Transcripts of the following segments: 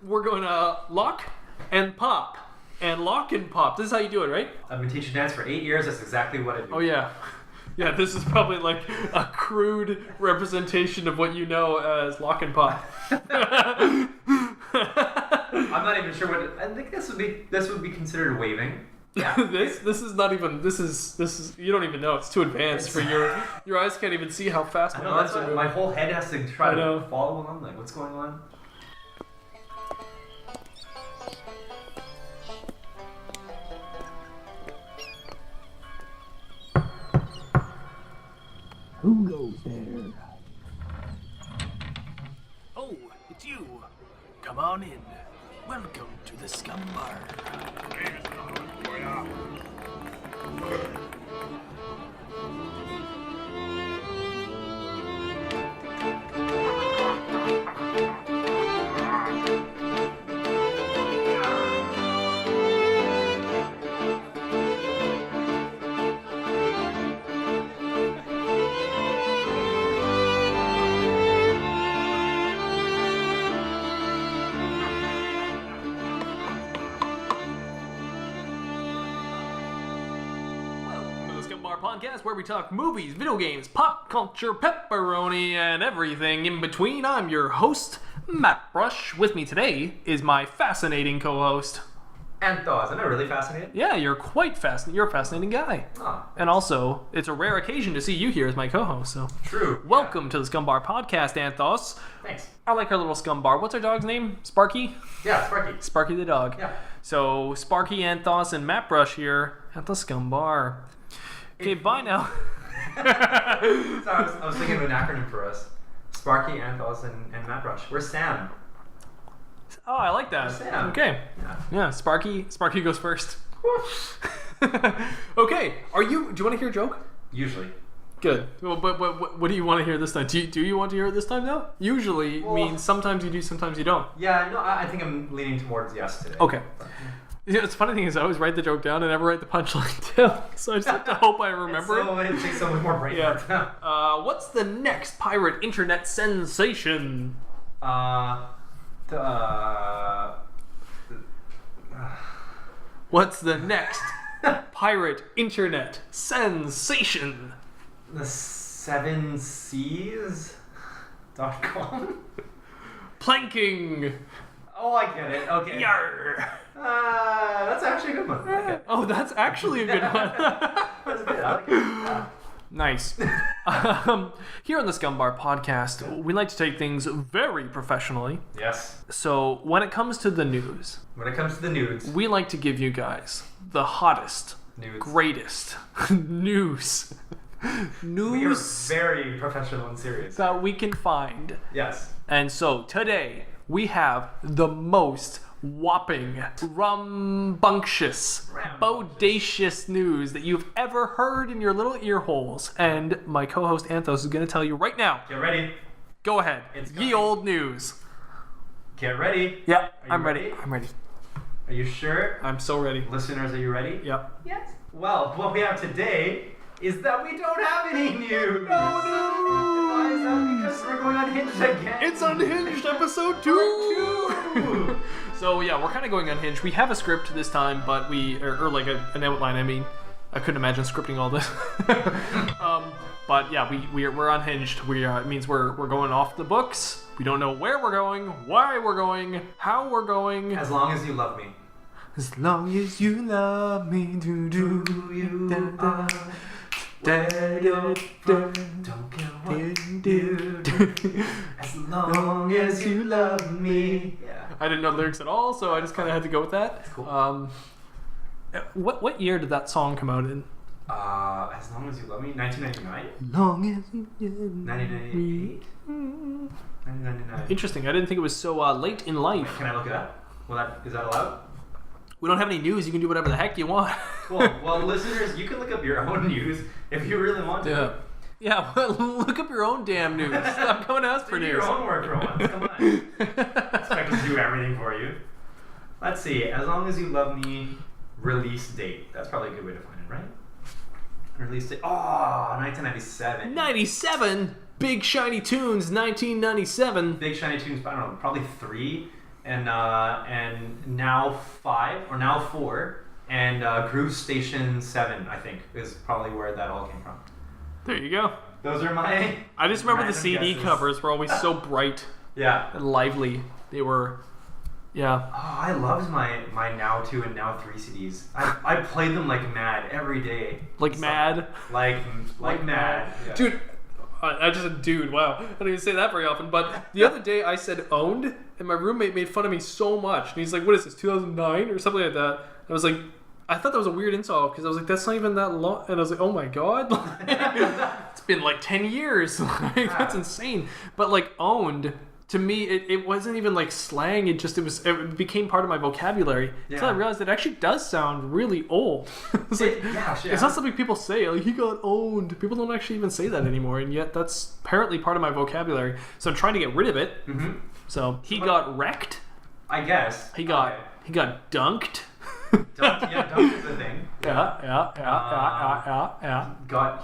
We're going to lock and pop. And lock and pop. This is how you do it, right? I've been teaching dance for 8 years. That's exactly what I do. Oh, yeah. Yeah, this is probably like a crude representation of what you know as lock and pop. I'm not even sure what... I think this would be considered waving. Yeah. This is not even... This is you don't even know. It's too advanced for your eyes can't even see how fast my arms are moving. My whole head has to try to follow along. Like, what's going on? Who goes there? Oh, it's you. Come on in. Welcome to the Scumm Bar. Podcast where we talk movies, video games, pop culture, pepperoni, and everything in between. I'm your host, Mattbrush. With me today is my fascinating co-host, Anth0z. Am I really fascinated? Yeah, you're quite fascinating. You're a fascinating guy. Oh, and also, it's a rare occasion to see you here as my co-host. So, true. Welcome to the Scumm Bar Podcast, Anth0z. Thanks. I like our little Scumm Bar. What's our dog's name? Sparky? Yeah, Sparky. Sparky the dog. Yeah. So, Sparky, Anth0z, and Mattbrush here at the Scumm Bar. Okay, bye now. So I was thinking of an acronym for us. Sparky, Anth0z, and Mattbrush. We're Sam. Oh, I like that. We're Sam. Okay. Yeah, Sparky goes first. Okay, do you want to hear a joke? Usually. Good. Well, but what do you want to hear this time? Do you want to hear it this time now? Usually means sometimes you do, sometimes you don't. Yeah, no, I think I'm leaning towards yes today. Okay. Yeah, the funny thing is I always write the joke down and never write the punchline down. So I just have to hope I remember it. It takes so much more brain work. Yeah. What's the next pirate internet sensation? What's the next pirate internet sensation? The 7Cs.com? Planking. Oh, I get it. Okay. Yarr. That's actually a good one. Okay. Oh, that's actually a good one. That's good. I like it. Nice. Here on the Scumm Bar Podcast, we like to take things very professionally. Yes. So when it comes to the news, we like to give you guys the hottest, greatest news. We are very professional and serious. That we can find. Yes. And so today we have the most whopping, rambunctious, bodacious news that you've ever heard in your little ear holes. And my co-host Anth0z is going to tell you right now. Get ready. Go ahead. Ye old news. Get ready. Yeah, I'm ready. I'm ready. Are you sure? I'm so ready. Listeners, are you ready? Yep. Yes. Well, what we have today is that we don't have any news. No news. Why is that? Because we're going unhinged again. It's Unhinged episode 2. So yeah, we're kind of going unhinged. We have a script this time, but or like an outline. I mean, I couldn't imagine scripting all this. But yeah, we're unhinged. It means we're going off the books. We don't know where we're going, why we're going, how we're going. As long as you love me. As long as you love me, do you don't care what you do. As long as you love me. Yeah. I didn't know the lyrics at all, so I just kind of had to go with that. That's cool. What year did that song come out in? As long as you love me, 1999. Long as you love me. 1998. 1999. Interesting. I didn't think it was so late in life. Can I look it up? Is that allowed? We don't have any news. You can do whatever the heck you want. Cool. Well, listeners, you can look up your own news if you really want to. Yeah, well, look up your own damn news. Stop coming to us for news. Do your own work for once. Come on. Expect us to do everything for you. Let's see. As long as you love me, release date. That's probably a good way to find it, right? Release date. Oh, 1997. 97? Big Shiny Tunes, 1997. Big Shiny Tunes, I don't know, probably 3. and now 5 or now 4, and Groove Station 7, I think, is probably where that all came from. There you go. Those are my. I just remember the random CD guesses. covers were always so bright Yeah. and lively. They were, yeah. Oh, I loved my Now 2 and Now 3 CDs. I played them like mad every day. Like So- mad. Like mad. Yeah. Dude, I just said dude, wow. I don't even say that very often. But the other day I said owned, and my roommate made fun of me so much. And he's like, what is this, 2009 or something like that? I was like, I thought that was a weird insult because I was like, that's not even that long. And I was like, oh my God. It's been like 10 years. Like, that's insane. But like owned, to me, it wasn't even like slang. It became part of my vocabulary. Until I realized it actually does sound really old. It's like, it's not something people say. Like, he got owned. People don't actually even say that anymore. And yet that's apparently part of my vocabulary. So I'm trying to get rid of it. Mm-hmm. So he got wrecked. I guess. He got dunked. Dunk is a thing. Yeah.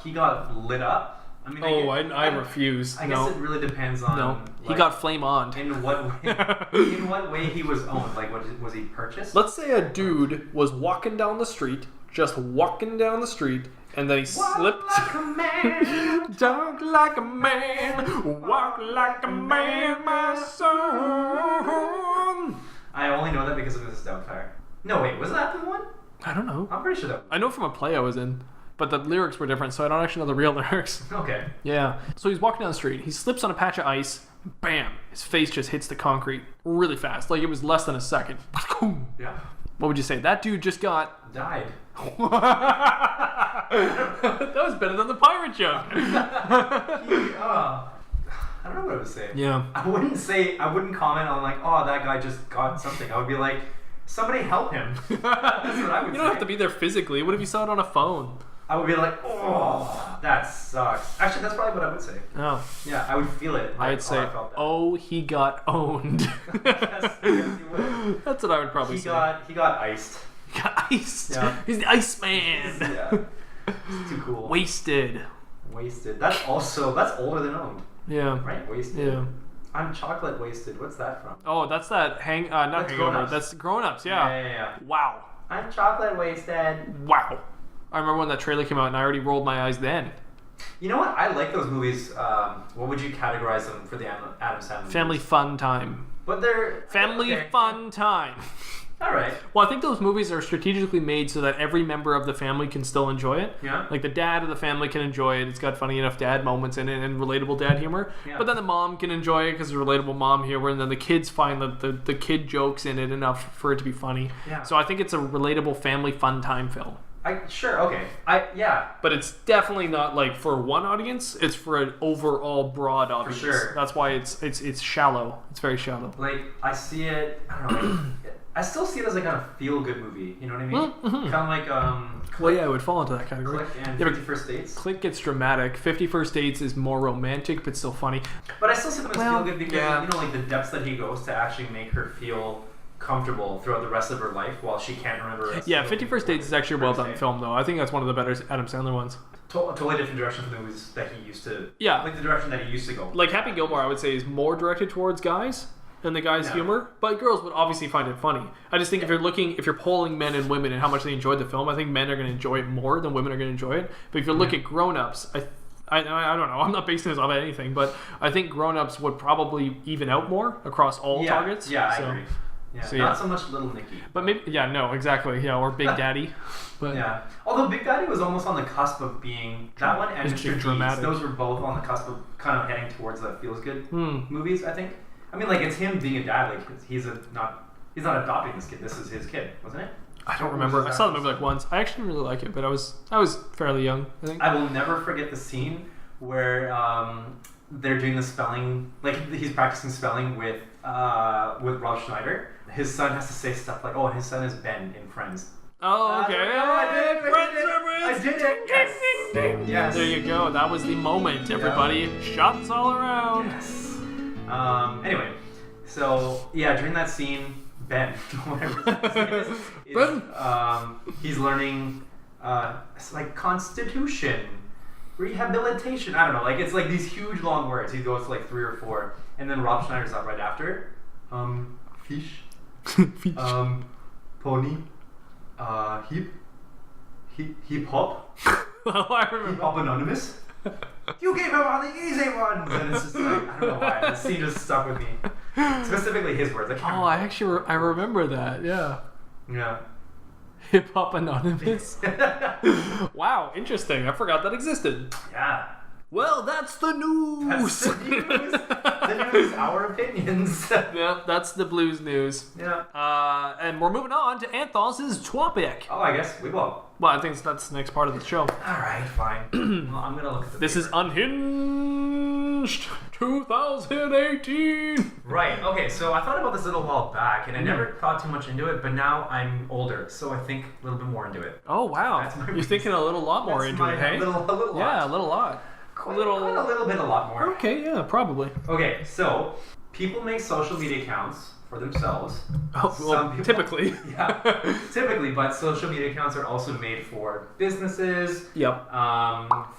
He got lit up. I mean, I refuse. I guess it really depends on. No, he like, got flame on. In what way? In what way he was owned? Like, was he purchased? Let's say a dude was walking down the street, and then he slipped. Like a man. Dunk like a man, walk like a man, my son. I only know that because of Mrs. Doubtfire. No, wait, was that the one? I don't know. I'm pretty sure that. I know from a play I was in, but the lyrics were different, so I don't actually know the real lyrics. Okay. Yeah. So he's walking down the street. He slips on a patch of ice. Bam! His face just hits the concrete really fast. Like it was less than a second. Yeah. What would you say? That dude just got... Died. That was better than the pirate joke. I don't know what I would say. Yeah. I wouldn't comment on like, oh, that guy just got something. I would be like, somebody help him. That's what I would say. You don't have to be there physically. What if you saw it on a phone? I would be like, oh, that sucks. Actually, that's probably what I would say. Oh. Yeah, I would feel it. Like, I'd say, I felt that. oh, he got owned. Yes, he would. That's what I would probably say. He got iced. He got iced. Yeah. He's the Iceman. Yeah. It's too cool. Wasted. That's older than owned. Yeah. Right? Wasted. Yeah. I'm chocolate wasted. What's that from? Oh, that's that not That's hangover. Grown Ups. That's Grown Ups, yeah. Yeah. Wow. I'm chocolate wasted. Wow. I remember when that trailer came out and I already rolled my eyes then. You know what? I like those movies. What would you categorize them for the Adam Sandler Family movies? fun time. But they're... Family okay. fun time. All right. Well, I think those movies are strategically made so that every member of the family can still enjoy it. Yeah. Like the dad of the family can enjoy it. It's got funny enough dad moments in it and relatable dad humor. Yeah. But then the mom can enjoy it because it's relatable mom humor. And then the kids find the kid jokes in it enough for it to be funny. Yeah. So I think it's a relatable family fun time film. Sure, okay. Yeah. But it's definitely not like for one audience. It's for an overall broad audience. sure. That's why it's shallow. It's very shallow. Like, I see it... I don't know. I still see it as like a feel-good movie. You know what I mean? Mm-hmm. Kind of like... Well, yeah, it would fall into that category. Click and Yeah, but 50 First Dates. Click gets dramatic. 50 First Dates is more romantic, but still funny. But I still see them as Well, feel-good because, yeah. you know, like the depths that he goes to actually make her feel comfortable throughout the rest of her life while she can't remember. Yeah, 50 First Dates is actually a well-done film, though. I think that's one of the better Adam Sandler ones. Totally different direction from the movies that he used to... Yeah. Like the direction that he used to go. Like Happy Gilmore, I would say, is more directed towards guys and the guys' humor, but girls would obviously find it funny. I just think if you're polling men and women and how much they enjoyed the film, I think men are going to enjoy it more than women are going to enjoy it. But if you look at grown-ups, I don't know. I'm not basing this off of anything, but I think grown-ups would probably even out more across all targets. Yeah, I agree. Yeah, So, not so much Little Nicky. But maybe, exactly. Yeah, or Big Daddy. But Yeah. Although Big Daddy was almost on the cusp of being... That one and It's Mr. Deeds, dramatic. those were both on the cusp of kind of heading towards the feels-good movies, I think. I mean, like, it's him being a dad. Like, he's not adopting this kid. This is his kid, wasn't it? I don't remember. I saw the movie like once. I actually didn't really like it, but I was fairly young, I think. I will never forget the scene where they're doing the spelling, like he's practicing spelling with Rob Schneider. His son has to say stuff like, "Oh, and his son is Ben in Friends." Oh, okay. I did it. Yes. Yes. There you go. That was the moment, everybody. Shots all around. Yes. Anyway, so yeah, during that scene, Ben, whatever his name is, Ben. He's learning it's like constitution, rehabilitation. I don't know. Like it's like these huge long words. He goes to like 3 or 4, and then Rob Schneider's up right after. fish, Fish. pony, hip hop, Oh, I hip remember. hop anonymous. You gave him all the easy ones, and it's just like I don't know why that scene just stuck with me. Specifically his words. I can't Oh, I actually I remember that. Yeah. Yeah. Hip Hop Anonymous. Wow, interesting. I forgot that existed. Yeah. Well, that's the news. That's the news. The news, our opinions. Yeah, that's the blues news. Yeah. And we're moving on to Anth0z's topic. Oh, I guess we will. Well, I think that's the next part of the show. Alright, fine. Well, I'm gonna look at the This is paper. Unhinged 2018. Right, okay, so I thought about this a little while back, and I never thought too much into it, but now I'm older, so I think a little bit more into it. Oh, wow. That's my You're thinking a little lot more That's into my- it, hey? A little Yeah, a lot. little lot. Quite a little bit, a lot more. Okay, yeah, probably. Okay, so people make social media accounts for themselves. Oh, Some well, people- typically. Yeah, typically, but social media accounts are also made for businesses, Yep.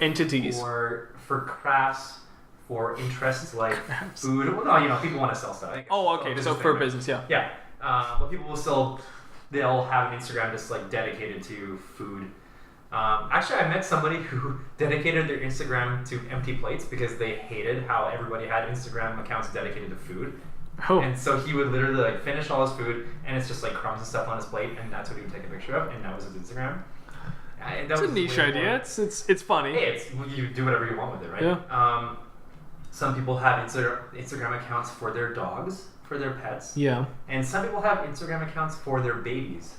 Entities. for crafts, for interests like food. Well, no, you know, people want to sell stuff. Oh, okay, so for business, yeah. Yeah, but people will still, they'll have an Instagram just like dedicated to food. Actually, I met somebody who dedicated their Instagram to empty plates because they hated how everybody had Instagram accounts dedicated to food. Oh, And so he would literally like finish all his food, and it's just like crumbs and stuff on his plate, and that's what he would take a picture of, and that was his Instagram. it's a niche idea. It's funny. Hey, you do whatever you want with it, right? Yeah. Some people have Instagram accounts for their dogs, for their pets, Yeah. and some people have Instagram accounts for their babies.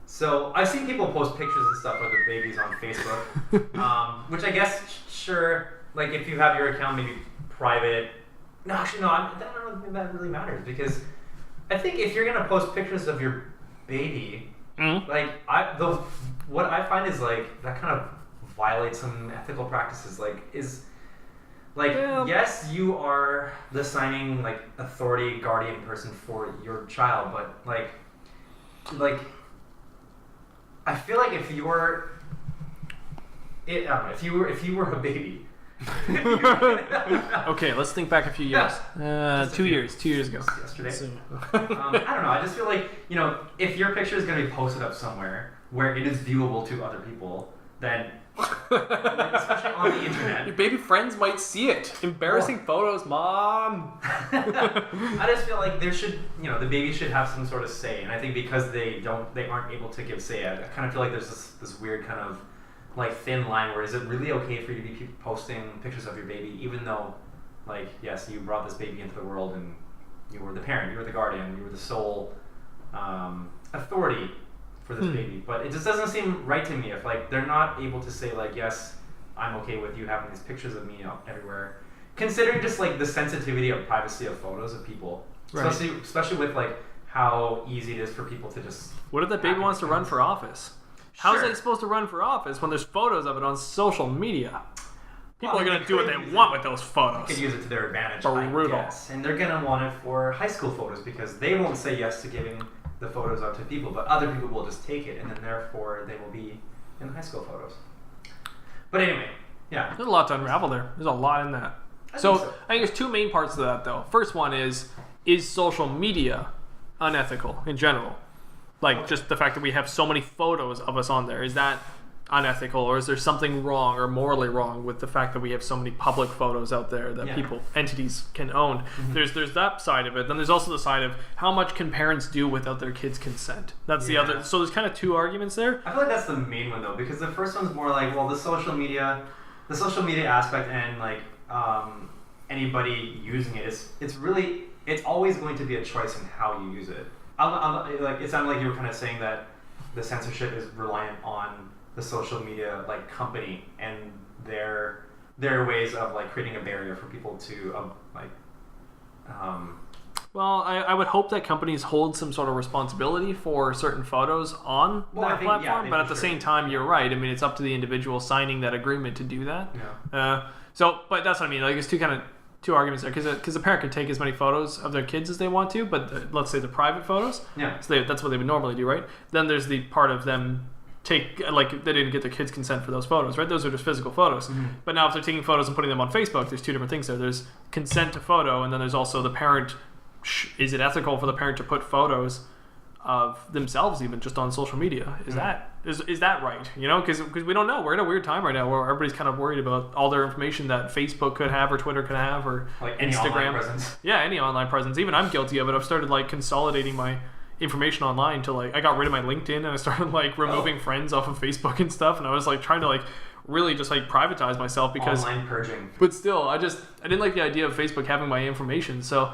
So I've seen people post pictures and stuff of their babies on Facebook, which I guess, sure, like if you have your account maybe private. No, actually, no, I don't think that really matters because I think if you're gonna post pictures of your baby, like what I find is like that kind of violates some ethical practices. Yeah. Yes, you are the signing like authority guardian person for your child, but like I feel like if you were I don't know, if you were a baby. Okay, let's think back a few years. Just a 2 few. years. 2 years ago. Yesterday. So- I don't know. I just feel like, you know, if your picture is going to be posted up somewhere where it is viewable to other people, then, especially on the internet, Your baby friends might see it. Embarrassing photos, mom. I just feel like there should, you know, the baby should have some sort of say. And I think because they aren't able to give say, I kind of feel like there's this weird kind of like thin line where is it really okay for you to be posting pictures of your baby, even though, like, yes, you brought this baby into the world and you were the parent, you were the guardian, you were the sole authority for this baby. But it just doesn't seem right to me if like they're not able to say like, yes, I'm okay with you having these pictures of me out everywhere, considering just like the sensitivity of privacy of photos of people, Right. especially with like how easy it is for people to just. What if that baby wants to run for office? How's it supposed to run for office when there's photos of it on social media? People Well, are going they to do what could they use want it. with those They photos. could use it to their advantage, Brutal. I guess. And they're gonna want it for high school photos because they won't say yes to giving the photos out to people, but other people will just take it, and then therefore they will be in high school photos. But anyway, yeah. There's a lot to unravel there. There's a lot in that. I So think so. I think there's two main parts to that, though. First one is social media unethical in general? Like, just the fact that we have so many photos of us on there, is that unethical, or is there something wrong or morally wrong with the fact that we have so many public photos out there that entities can own? Mm-hmm. There's that side of it. Then there's also the side of how much can parents do without their kids' consent. That's the other. So there's kind of two arguments there. I feel like that's the main one though, because the first one's more like, well, the social media aspect and like anybody using it it's always going to be a choice in how you use it. Like it sounded like you were kind of saying that the censorship is reliant on the social media like company and their ways of like creating a barrier for people to Well, I would hope that companies hold some sort of responsibility for certain photos on I that think, platform, but at the for same sure. time, you're right. I mean, it's up to the individual signing that agreement to do that. Yeah. But that's what I mean. Like, there's two arguments there, because a parent can take as many photos of their kids as they want to, but let's say the private photos. Yeah. So that's what they would normally do, right? Then there's the part of them they didn't get their kids' consent for those photos, right? Those are just physical photos. Mm-hmm. But now if they're taking photos and putting them on Facebook, there's two different things there. There's consent to photo, and then there's also the parent is it ethical for the parent to put photos of themselves even just on social media? Is that right? You know, because we don't know. We're in a weird time right now where everybody's kind of worried about all their information that Facebook could have or Twitter could have or like any Instagram. Online presence. Yeah, any online presence. Even I'm guilty of it. I've started like consolidating my information online to like, I got rid of my LinkedIn and I started like removing friends off of Facebook and stuff, and I was like trying to like really just like privatize myself because online purging. But still, I didn't like the idea of Facebook having my information. So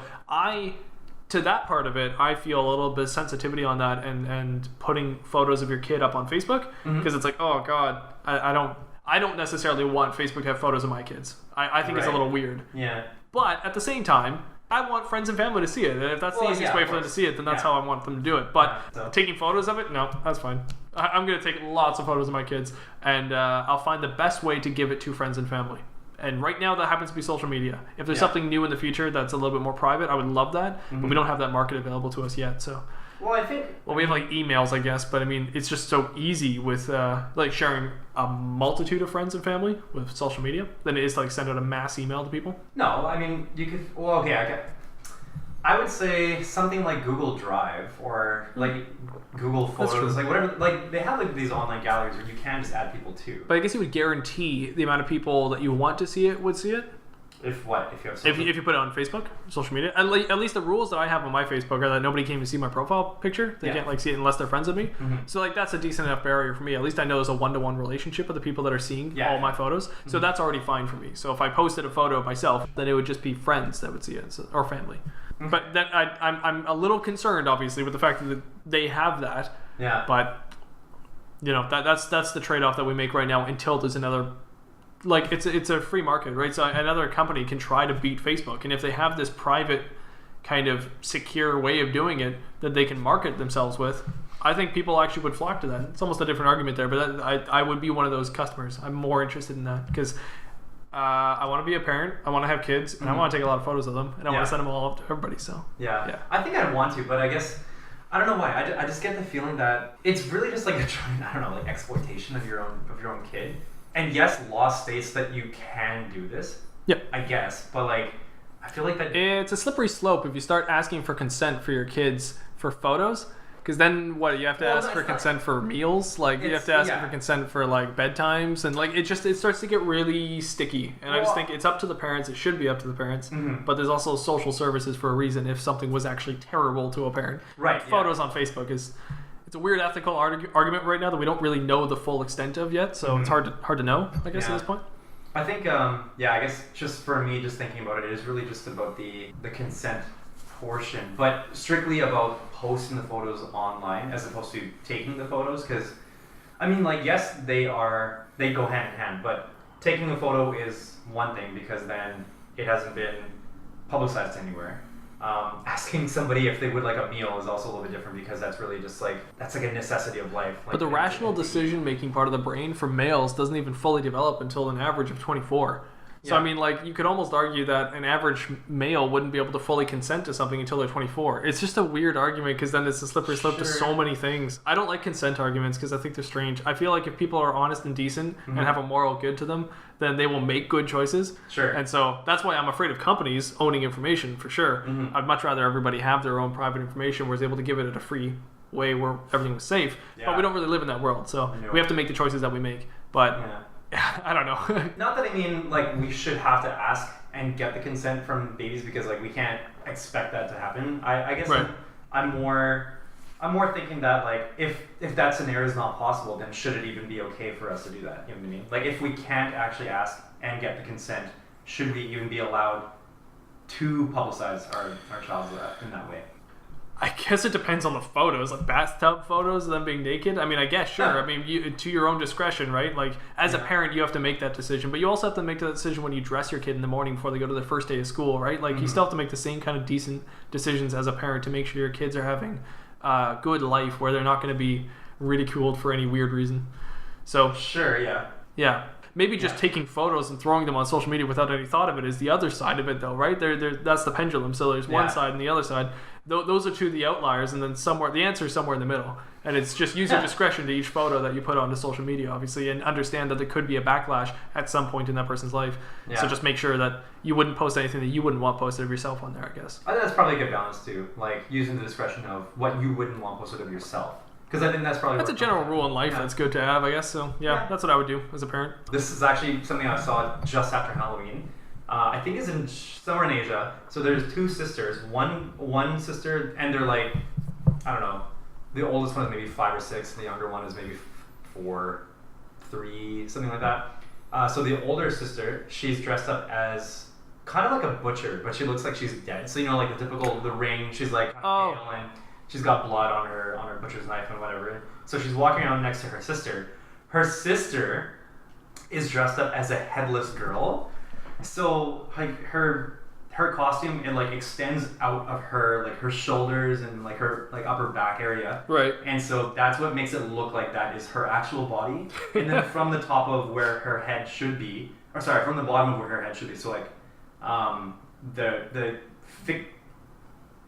to that part of it, I feel a little bit of sensitivity on that and putting photos of your kid up on Facebook because it's like, oh God, I don't necessarily want Facebook to have photos of my kids. I think it's a little weird. Yeah. But at the same time, I want friends and family to see it. And if that's the easiest way for them to see it, then that's how I want them to do it. But taking photos of it, no, that's fine. I'm going to take lots of photos of my kids, and I'll find the best way to give it to friends and family. And right now, that happens to be social media. If there's something new in the future that's a little bit more private, I would love that. But we don't have that market available to us yet. So, we have like emails, I guess. But I mean, it's just so easy with like sharing a multitude of friends and family with social media than it is to like send out a mass email to people. No, I mean you could. Well, okay, I would say something like Google Drive or like Google Photos, like whatever. Like they have like these online galleries where you can just add people to. But I guess you would guarantee the amount of people that you want to see it would see it. If you have if you put it on Facebook, social media, at least the rules that I have on my Facebook are that nobody can even see my profile picture. They can't like see it unless they're friends with me. So like that's a decent enough barrier for me. At least I know there's a one-to-one relationship with the people that are seeing all my photos. So that's already fine for me. So if I posted a photo of myself, then it would just be friends that would see it or family. But then I'm a little concerned, obviously, with the fact that they have that. Yeah. But you know that's the trade-off that we make right now until there's another. Like it's a free market, right? So another company can try to beat Facebook, and if they have this private kind of secure way of doing it that they can market themselves with, I think people actually would flock to that. It's almost a different argument there, but I would be one of those customers. I'm more interested in that because I want to be a parent, I want to have kids, and I want to take a lot of photos of them, and I want to send them all up to everybody. So yeah, I think I'd want to, but I guess I don't know why. I just get the feeling that it's really just like like exploitation of your own kid. And yes, law states that you can do this. Yep. I guess, but like, I feel like that it's a slippery slope if you start asking for consent for your kids for photos. Because then you have to ask for consent for meals. Like you have to ask for consent for like bedtimes, and like it starts to get really sticky. And I just think it's up to the parents. It should be up to the parents. But there's also social services for a reason. If something was actually terrible to a parent, right? Photos on Facebook is. It's a weird ethical argument right now that we don't really know the full extent of yet, so it's hard to know, I guess, at this point. I think, I guess just for me, just thinking about it is really just about the consent portion, but strictly about posting the photos online as opposed to taking the photos, because, I mean, like, yes, they go hand in hand, but taking the photo is one thing because then it hasn't been publicized anywhere. Asking somebody if they would like a meal is also a little bit different because that's really just like that's like a necessity of life. Like, but the rational decision making part of the brain for males doesn't even fully develop until an average of 24. So I mean, like, you could almost argue that an average male wouldn't be able to fully consent to something until they're 24. It's just a weird argument because then it's a slippery slope to so many things. I don't like consent arguments because I think they're strange. I feel like if people are honest and decent and have a moral good to them, then they will make good choices. Sure. And so that's why I'm afraid of companies owning information for sure. I'd much rather everybody have their own private information where it's able to give it at a free way where everything was safe. But we don't really live in that world, so we have to make the choices that we make. But I don't know. Not that I mean, like, we should have to ask and get the consent from babies because, like, we can't expect that to happen. I guess I'm more thinking that, like, if that scenario is not possible, then should it even be okay for us to do that? You know what I mean? Like, if we can't actually ask and get the consent, should we even be allowed to publicize our child in that way? I guess it depends on the photos, like bathtub photos of them being naked. I mean, I guess, sure. I mean, to your own discretion, right? Like, as a parent, you have to make that decision. But you also have to make that decision when you dress your kid in the morning before they go to their first day of school, right? Like, you still have to make the same kind of decent decisions as a parent to make sure your kids are having a good life where they're not going to be ridiculed for any weird reason. So sure, yeah. Maybe just taking photos and throwing them on social media without any thought of it is the other side of it, though, right? That's the pendulum. So there's one side and the other side. Those are two of the outliers, and then the answer is somewhere in the middle. And it's just use your discretion to each photo that you put onto social media, obviously, and understand that there could be a backlash at some point in that person's life. Yeah. So just make sure that you wouldn't post anything that you wouldn't want posted of yourself on there, I guess. I think that's probably a good balance too, like using the discretion of what you wouldn't want posted of yourself. Because I think that's probably That's a general rule in life that's good to have, I guess. So yeah, that's what I would do as a parent. This is actually something I saw just after Halloween. I think it's in somewhere in Asia. So there's two sisters. One sister, and they're like, I don't know. The oldest one is maybe 5 or 6. The younger one is maybe 4, 3, something like that. So the older sister, she's dressed up as kind of like a butcher, but she looks like she's dead. So like the typical the ring. She's like kind of pale and she's got blood on her butcher's knife and whatever. So she's walking around next to her sister. Her sister is dressed up as a headless girl. So like her costume, it like extends out of her like her shoulders and like her like upper back area. Right. And so that's what makes it look like that is her actual body. And then from the top of where her head should be, or sorry, from the bottom of where her head should be. So like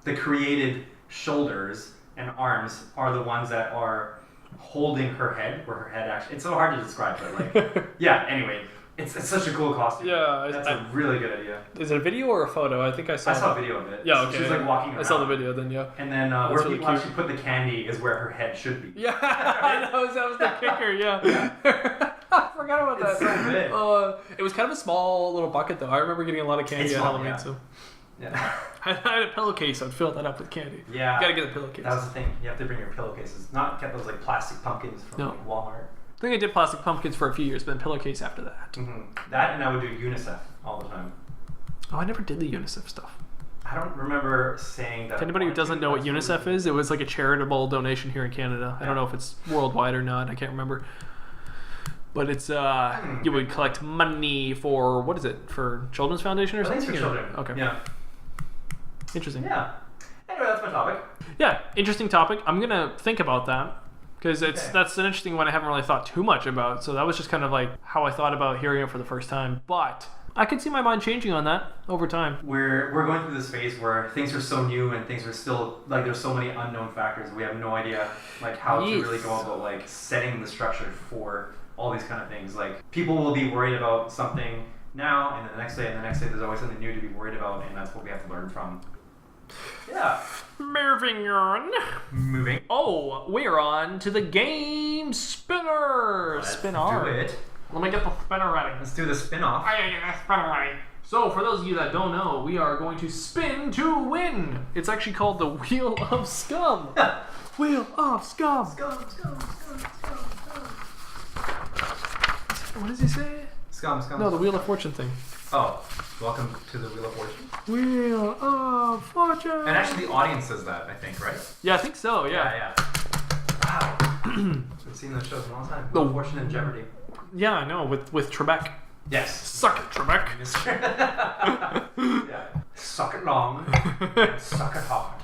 the created shoulders and arms are the ones that are holding her head, where her head actually, it's so hard to describe, but like yeah, anyway. It's such a cool costume. Yeah, that's a really good idea. Is it a video or a photo? I think I saw a video of it. Yeah, so okay. she's like walking around. I saw the video then, yeah. And then where really people cute. actually put the candy is where her head should be. Yeah, that was the kicker, yeah. I forgot about that. It's so big. It was kind of a small little bucket though. I remember getting a lot of candy at Halloween, yeah. so. Yeah. I had a pillowcase, I'd fill that up with candy. Yeah. You gotta get a pillowcase. That was the thing. You have to bring your pillowcases. Not get those like plastic pumpkins from like, Walmart. I think I did plastic pumpkins for a few years, but then pillowcase after that. Mm-hmm. That and I would do UNICEF all the time. Oh, I never did the UNICEF stuff. I don't remember saying that. To anybody who doesn't know what UNICEF is, it was like a charitable donation here in Canada. I don't know if it's worldwide or not. I can't remember. But it's you would collect money for, what is it, for Children's Foundation or something? I think it's for children. Okay. Yeah. Interesting. Yeah. Anyway, that's my topic. Yeah, interesting topic. I'm gonna think about that because that's an interesting one I haven't really thought too much about. So that was just kind of like how I thought about hearing it for the first time. But I could see my mind changing on that over time. We're going through this phase where things are so new and things are still like there's so many unknown factors. We have no idea like how to really go about like setting the structure for all these kind of things. Like people will be worried about something now, and then the next day, and the next day. There's always something new to be worried about, and that's what we have to learn from. Yeah. Moving on. Oh, we're on to the game spinner. Let's do it. Let me get the spinner ready. Let's do the spin-off. I gotta get the spinner ready. So, for those of you that don't know, we are going to spin to win. It's actually called the Wheel of Scum. Wheel of Scum. Scum. What does he say? Scum. No, the Wheel of Fortune thing. Oh, welcome to the Wheel of Fortune. Wheel of Fortune. And actually, the audience says that, I think, right? Yeah, I think so. Yeah. Wow. I've seen those shows in a long time. Wheel of Fortune and Jeopardy. Yeah, I know. With Trebek. Yes. Suck it, Trebek. Yeah. Suck it long and suck it hard.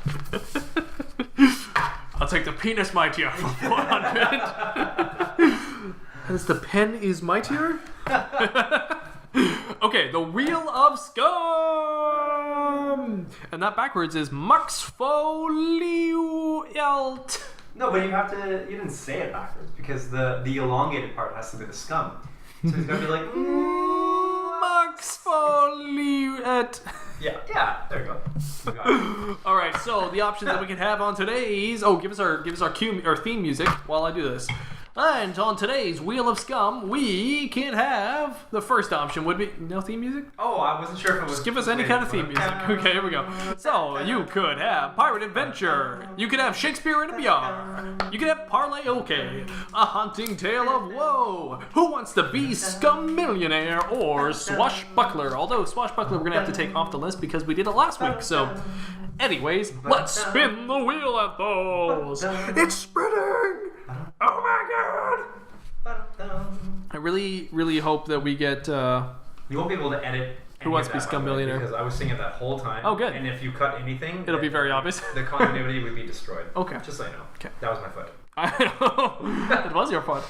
I'll take the penis mightier for 400. As the pen is mightier? Okay, the Wheel of Scum! And that backwards is Maxfolielt. No, but you didn't say it backwards because the elongated part has to be the scum. So it's gonna be like, Maxfolielt. Yeah, there you go. You got it. All right, so the options that we can have on today's give us our cue or theme music while I do this. And on today's Wheel of Scum, we can have the first option would be no theme music. Oh, I wasn't sure if it was. Just give us any kind of theme music. Okay, here we go. So you could have Pirate Adventure. You could have Shakespeare in a BR. You could have Parlay OK. A Haunting Tale of Woe. Who Wants to Be Scum Millionaire or Swashbuckler? Although Swashbuckler we're gonna have to take off the list because we did it last week. So, anyways, let's spin the wheel at those. It's spinning. Oh my god! I really, really hope that we get. You won't be able to edit. Who Wants to Be Scum Millionaire? Because I was singing that whole time. Oh, good. And if you cut anything, It'll be very obvious. The continuity would be destroyed. Okay. Just so you know. Okay. That was my foot. I know. It was your fault.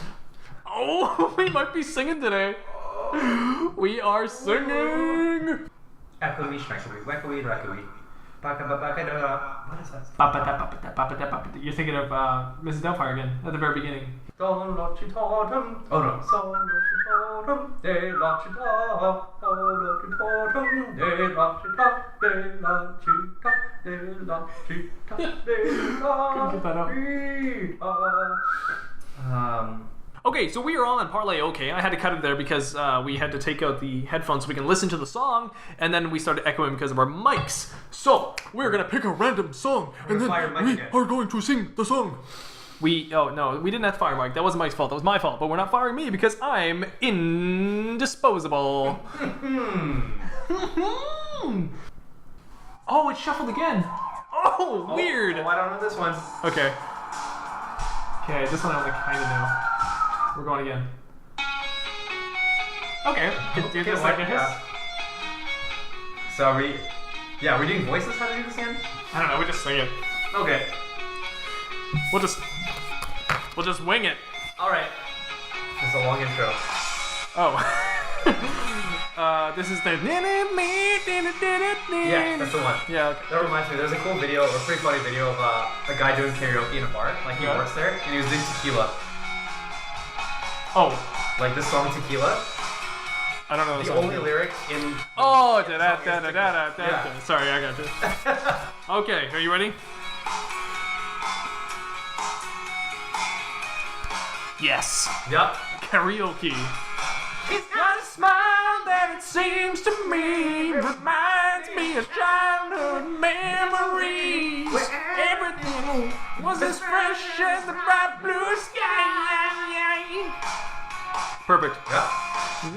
Oh, we might be singing today. We are singing. Echoey, schmechoey, wechoey, rechoey. What is that? You're thinking of Mrs. Doubtfire again at the very beginning. Oh no. Couldn't get that out. Okay, so we are all on Parlay OK. I had to cut it there because we had to take out the headphones so we can listen to the song, and then we started echoing because of our mics. So, we're going to pick a random song, and then we are going to sing the song. Oh no, we didn't have to fire Mike. That wasn't Mike's fault, that was my fault. But we're not firing me because I'm indisposable. Oh, it shuffled again. Oh, weird. Oh, I don't know this one. Okay. Okay, this one I only kind of know. We're going again. Okay, do this like this. So we're doing voices? How to do this again? I don't know, we just sing it. Okay. We'll just wing it. Alright. It's a long intro. Oh. This is the... Yeah, that's the one. Yeah, okay. That reminds me, there's a cool video, a pretty funny video of a guy doing karaoke in a bar. Like, he works there, and he was doing tequila. Oh. Like, this song, Tequila. I don't know. The only lyric in... Oh, da-da-da-da-da-da. Sorry, I got you. Okay, are you ready? Yes. Yep. Karaoke. He's got a smile that it seems to me reminds me of childhood memories. Everything was as fresh as the bright blue sky. Perfect. Yep.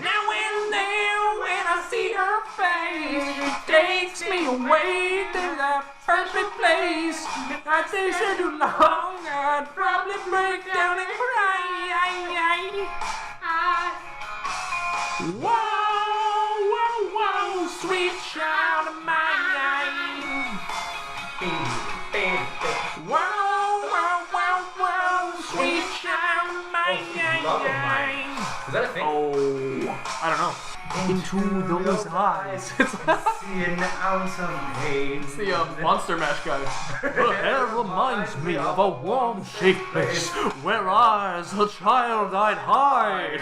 Now and then when I see her face, she takes me away to that perfect place. I'd stay so too long, I'd probably break down and cry. Whoa, whoa, whoa, sweet child of mine. Whoa, whoa, whoa, whoa, sweet child of mine. Love of mine. Is that a thing? Oh, I don't know. Into those eyes. It's See an ounce of pain. the Monster Mash guy. Her hair reminds me of a worm-shaped place where I, as a child, I'd hide.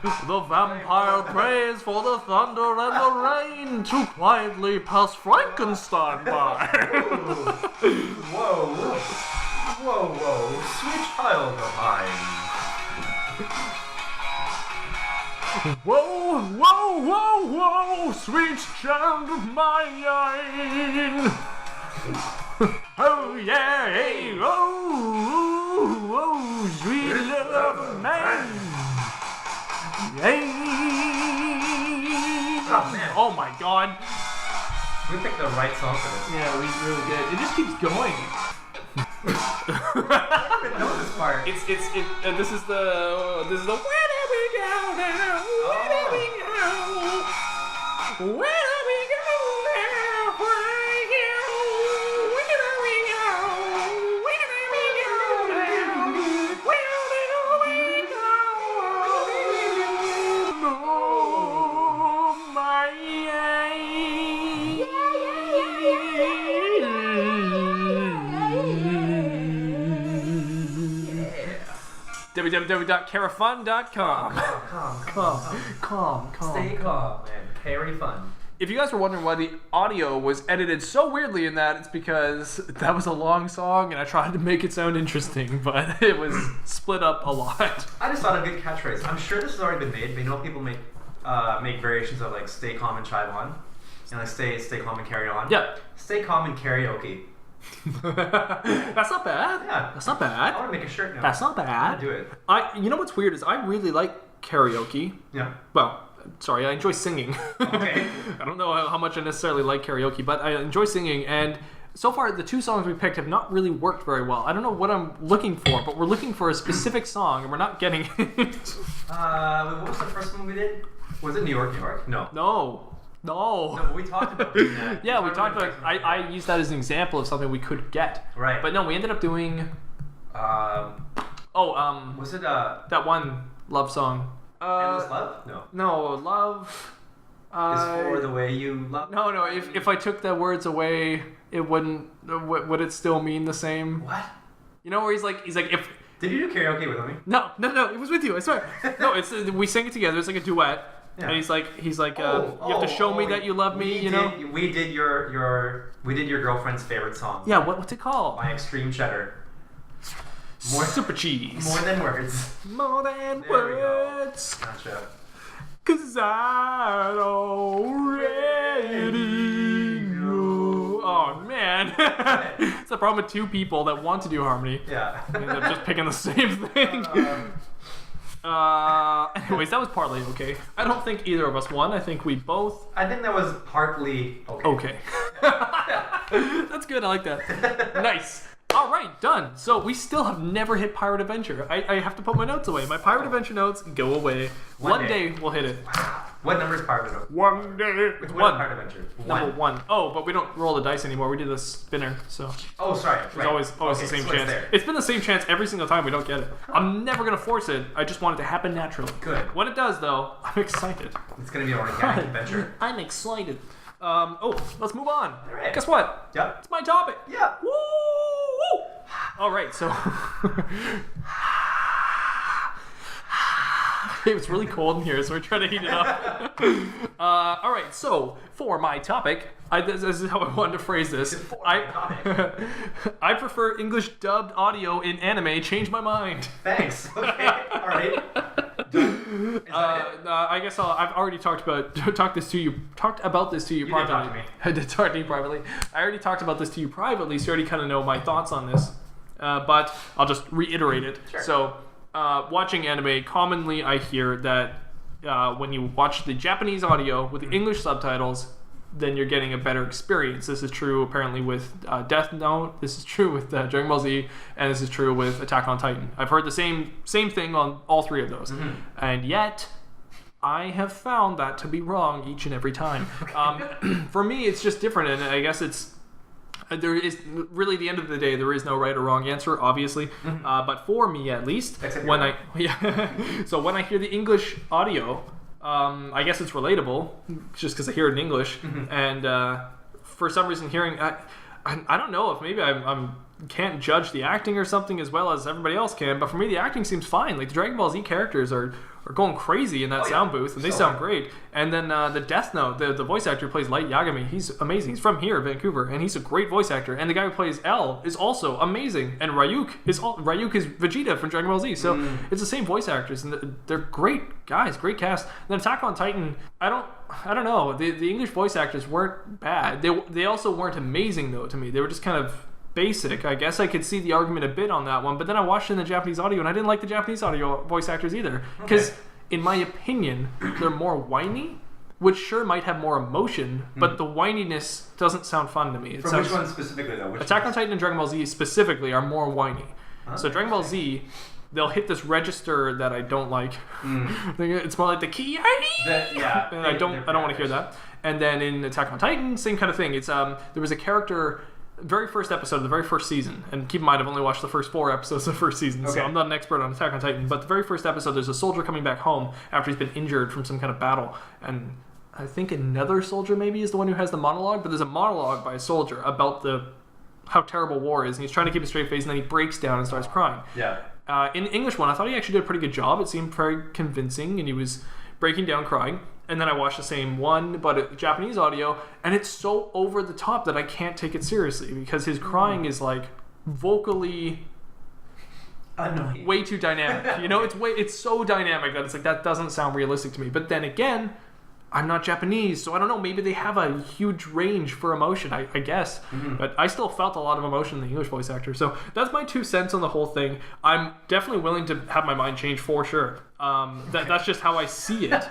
The vampire prays for the thunder and the rain to quietly pass Frankenstein by. Whoa. Whoa, whoa. Sweet child of mine. Whoa, whoa, whoa, whoa, sweet child of mine. Oh yeah, hey, oh, oh, sweet love of mine. Hey. Oh, man. Oh my god. We picked the right song for this. Yeah, we really did. It just keeps going. I don't even know this part. This is the where do we go now? Where do we go? Where do we go now? Where do we go? Where do we go now? Where do we go? Oh my www.carafun.com. Calm. Stay calm and carry fun. If you guys were wondering why the audio was edited so weirdly in that, it's because that was a long song and I tried to make it sound interesting, but it was split up a lot. I just thought of a good catchphrase. I'm sure this has already been made, but you know people make variations of like stay calm and chime on. And like stay calm and carry on. Yeah. Stay calm and karaoke. That's not bad. Yeah. That's not bad. I want to make a shirt now. That's not bad. Do it. You know what's weird is I really like karaoke. Yeah. Well, sorry, I enjoy singing. Okay. I don't know how much I necessarily like karaoke, but I enjoy singing, and so far the two songs we picked have not really worked very well. I don't know what I'm looking for, but we're looking for a specific song, and we're not getting it. What was the first one we did? Was it New York, New York? No. No, but we talked about doing that. Yeah, we talked about. I used that as an example of something we could get. Right. But no, we ended up doing. Was it that one love song? Endless Love? No. No, love. for the way you love. No. If I took the words away, it wouldn't. Would it still mean the same? What? You know where he's like if. Did you do karaoke with me? No. It was with you. I swear. No, it's we sang it together. It's like a duet. Yeah. And he's like, you have to show me that you love me. We did your girlfriend's favorite song. Yeah. What's it called? My Extreme Cheddar. Super cheese. More than words. More than words. Gotcha. 'Cause I already know. Oh man, it's the problem with two people that want to do harmony. Yeah. They end up just picking the same thing. Anyways, that was partly okay. I don't think either of us won. I think we both. I think that was partly okay. Okay. That's good. I like that. Nice. All right, done. So we still have never hit Pirate Adventure. I have to put my notes away. My Pirate Adventure notes go away. One day we'll hit it. What number is Pirate Adventure? One day. It's one. Pirate Adventure. Number one. Oh, but we don't roll the dice anymore. We do the spinner. So. Oh, sorry. It's always the same chance. It's been the same chance every single time we don't get it. I'm never gonna force it. I just want it to happen naturally. Good. When it does, though, I'm excited. It's gonna be an organic adventure. I'm excited. Let's move on. All right. Guess what? Yep. It's my topic. Yeah. Woo! All right, so it's really cold in here, so we're trying to heat it up. All right, so for my topic, this is how I wanted to phrase this. I prefer English dubbed audio in anime. Change my mind. Thanks. Okay. All right. I guess I've already talked about this to you privately. Did talk to me. I did talk to you privately. I already talked about this to you privately, so you already kind of know my thoughts on this. But I'll just reiterate it. Sure. So, watching anime, commonly I hear that when you watch the Japanese audio with the English subtitles, then you're getting a better experience. This is true apparently with Death Note. This is true with Dragon Ball Z, and this is true with Attack on Titan. I've heard the same thing on all three of those, and yet I have found that to be wrong each and every time. For me, it's just different, and I guess it's there is really, at the end of the day, there is no right or wrong answer, obviously. But for me, at least, when I hear the English audio. I guess it's relatable, just because I hear it in English, and for some reason, hearing I don't know if maybe I'm can't judge the acting or something as well as everybody else can, but for me the acting seems fine. Like the Dragon Ball Z characters are going crazy in that sound booth, and they sound great. And then the Death Note, the voice actor who plays Light Yagami, he's amazing. He's from here, Vancouver, and he's a great voice actor. And the guy who plays L is also amazing. And Ryuk is Vegeta from Dragon Ball Z, so it's the same voice actors, and they're great guys, great cast. And then Attack on Titan, I don't know. The English voice actors weren't bad. They also weren't amazing though to me. They were just kind of basic. I guess I could see the argument a bit on that one, but then I watched it in the Japanese audio, and I didn't like the Japanese audio voice actors either, because in my opinion they're more whiny, which sure might have more emotion, but the whininess doesn't sound fun to me. Which one specifically though? Attack on Titan and Dragon Ball Z specifically are more whiny. So Dragon Ball Z, they'll hit this register that I don't like. It's more like the key. And I don't want to hear that. And then in Attack on Titan, same kind of thing. It's there was a character, very first episode of the very first season, and keep in mind I've only watched the first 4 episodes of the first season, so I'm not an expert on Attack on Titan, but the very first episode, there's a soldier coming back home after he's been injured from some kind of battle, and I think another soldier maybe is the one who has the monologue, but there's a monologue by a soldier about how terrible war is, and he's trying to keep a straight face, and then he breaks down and starts crying. In the English one, I thought he actually did a pretty good job. It seemed very convincing, and he was breaking down crying. And then I watched the same one, but Japanese audio, and it's so over the top that I can't take it seriously, because his crying is like vocally annoying, way too dynamic. It's so dynamic that it's like, that doesn't sound realistic to me. But then again, I'm not Japanese, so I don't know, maybe they have a huge range for emotion, I guess. But I still felt a lot of emotion in the English voice actor. So that's my 2 cents on the whole thing. I'm definitely willing to have my mind changed for sure. That's just how I see it.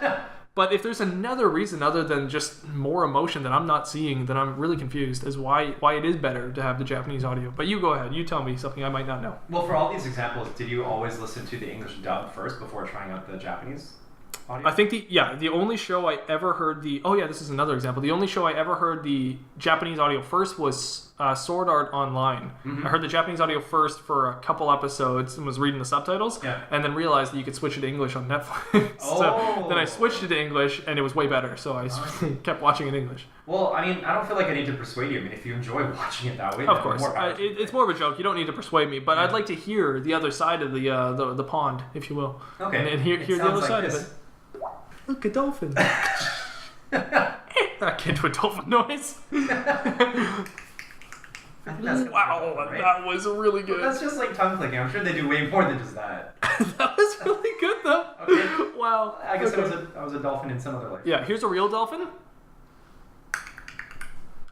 But if there's another reason other than just more emotion that I'm not seeing, then I'm really confused as why it is better to have the Japanese audio. But you go ahead. You tell me something I might not know. Well, for all these examples, did you always listen to the English dub first before trying out the Japanese? audio? I think the only show I ever heard this is another example. The only show I ever heard the Japanese audio first was Sword Art Online. Mm-hmm. I heard the Japanese audio first for a couple episodes and was reading the subtitles, and then realized that you could switch it to English on Netflix. So then I switched it to English, and it was way better. So I kept watching it in English. Well, I mean, I don't feel like I need to persuade you. I mean, if you enjoy watching it that way, of course, it's more of a joke. You don't need to persuade me, but I'd like to hear the other side of the pond, if you will. Okay. And hear the other side this. of it. Look, a dolphin. That can't do a dolphin noise. Wow, right? that was really good. Well, that's just like tongue clicking. I'm sure they do way more than just that. That was really good, though. Okay. Wow. I guess I was a dolphin in some other life. Yeah, here's a real dolphin.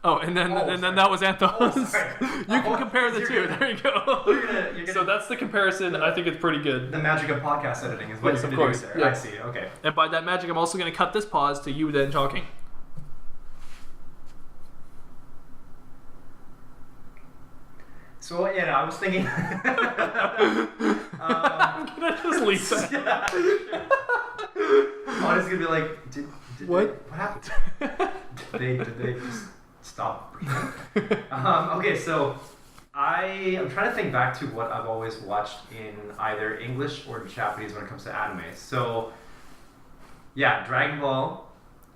Oh, and then sorry. that was Anth0z. Oh, sorry. You can compare the two. There you go. You're gonna So that's the comparison. I think it's pretty good. the magic of podcast editing is what Yes, you're of going to course. do there. Yeah. I see. Okay. And by that magic, I'm also going to cut this pause to you then talking. So I was thinking. Can I just leave that? I'm just gonna be like, did What? What happened? Did they just stop breathing? Okay, so I'm trying to think back to what I've always watched in either English or Japanese when it comes to anime. So Dragon Ball.